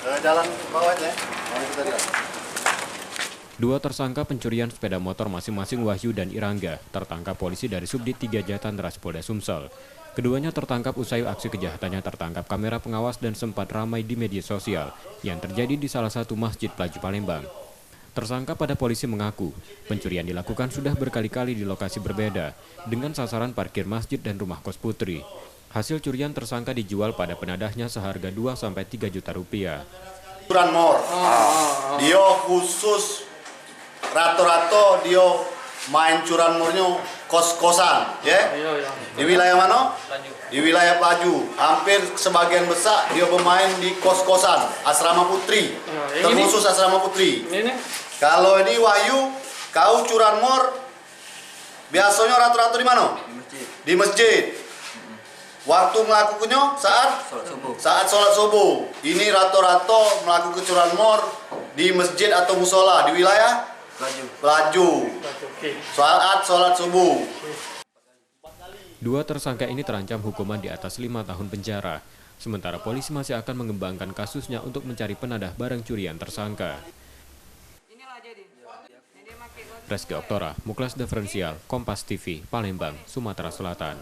Jalan bawah ya. Itu tadi. Dua tersangka pencurian sepeda motor masing-masing Wahyu dan Irangga tertangkap polisi dari Subdit 3 Jatanras Polda Sumsel. Keduanya tertangkap usai aksi kejahatannya tertangkap kamera pengawas dan sempat ramai di media sosial yang terjadi di salah satu masjid Pelaju Palembang. Tersangka pada polisi mengaku pencurian dilakukan sudah berkali-kali di lokasi berbeda dengan sasaran parkir masjid dan rumah kos putri. Hasil curian tersangka dijual pada penadahnya seharga 2-3 juta rupiah. Curanmor. Dia khusus rato-rato dia main curanmornya kos-kosan, ya. Di wilayah mana? Di wilayah Pelaju. Hampir sebagian besar dia bermain di kos-kosan, asrama putri. Terkhusus asrama putri. Kalau ini Wahyu, kau curanmor biasanya rato-rato di mana? Di masjid. Waktu melakukannya saat sholat subuh. Ini rato-rato melakukan curanmor di masjid atau musola di wilayah Pelaju. Saat sholat subuh. Dua tersangka ini terancam hukuman di atas 5 tahun penjara. Sementara polisi masih akan mengembangkan kasusnya untuk mencari penadah barang curian tersangka. Reski Oktora, Muklas Diferensial, Kompas TV, Palembang, Sumatera Selatan.